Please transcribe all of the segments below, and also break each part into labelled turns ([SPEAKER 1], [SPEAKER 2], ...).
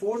[SPEAKER 1] 4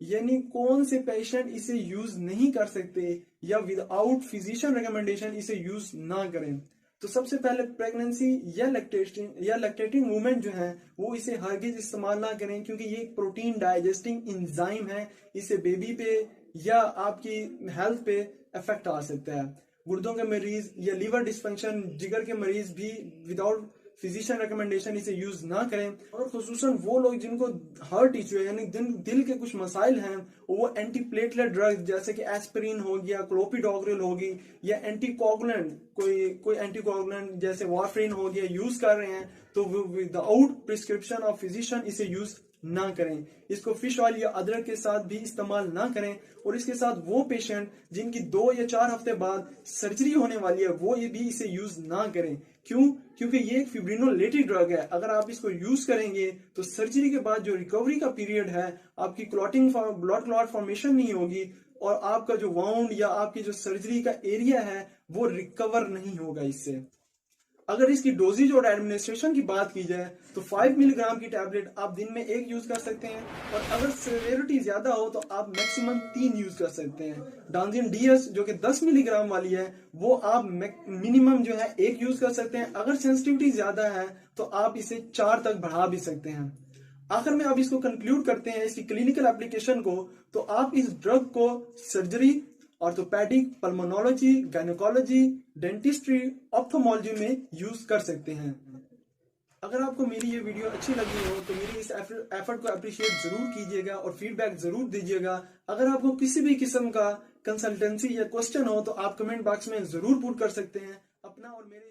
[SPEAKER 1] यानी कौन से पेशेंट इसे यूज नहीं कर सकते या विदाउट फिजिशियन रिकमेंडेशन इसे यूज ना करें। तो सबसे पहले प्रेगनेंसी या लैक्टेटिंग वुमेन जो है वो इसे हरगिज इस्तेमाल ना करें, क्योंकि ये एक प्रोटीन डाइजेस्टिंग इंजाइम है, इसे बेबी पे या आपकी हेल्थ पे इफेक्ट आ सकता है। गुर्दों के मरीज या लीवर डिस्फंक्शन, जिगर के मरीज भी विदाउट फिजिशियन रिकमेंडेशन इसे यूज ना करें। और खुसूसन वो लोग जिनको हार्ट इशू है यानी दिल के कुछ मसाइल हैं, वो एंटी प्लेटलेट ड्रग जैसे कि एस्पिरिन हो गया, क्लोपिडोग्रिल होगी, या एंटीकोगुलेंट कोई एंटीकोगुलेंट जैसे वारफरिन हो गया यूज कर रहे हैं, तो विदाउट प्रिस्क्रिप्शन ऑफ फिजिशियन इसे यूज ना करें। इसको फिश ऑयल या अदरक के साथ भी इस्तेमाल ना करें। और इसके साथ वो पेशेंट जिनकी 2 या 4 हफ्ते बाद सर्जरी होने वाली है वो ये भी इसे यूज ना करें। क्यों? क्योंकि ये एक फिब्रिनोलेटिक ड्रग है। अगर आप इसको यूज करेंगे तो सर्जरी के बाद जो रिकवरी का पीरियड है, आपकी ब्लड क्लॉट फॉर्मेशन नहीं होगी और आपका जो वाउंड या आपकी जो सर्जरी का एरिया है वो रिकवर नहीं होगा इससे। अगर इसकी डोजेज और एडमिनिस्ट्रेशन की बात की जाए तो 5 मिलीग्राम की टैबलेट आप दिन में 1 यूज कर सकते हैं, और अगर सेवेरिटी ज्यादा हो तो आप मैक्सिमम 3 यूज कर सकते हैं। डांजिन डीएस जो कि 10 मिलीग्राम वाली है वो आप मिनिमम जो है 1 यूज कर सकते हैं। अगर सेंसिटिविटी ज्यादा है तो आप इसे 4 तक बढ़ा भी सकते हैं। आखिर में अब इसको कंक्लूड करते हैं इसकी क्लिनिकल एप्लीकेशन को। तो आप इस ड्रग को surgery, orthopaedic, pulmonology, gynaecology, dentistry, ophthalmology में यूज कर सकते हैं। अगर आपको मेरी ये वीडियो अच्छी लगी हो तो मेरी इस एफर्ट को अप्रिशिएट जरूर कीजिएगा और फीडबैक जरूर दीजिएगा। अगर आपको किसी भी किस्म का कंसल्टेंसी या क्वेश्चन हो तो आप कमेंट बॉक्स में जरूर पुट कर सकते हैं। अपना और मेरे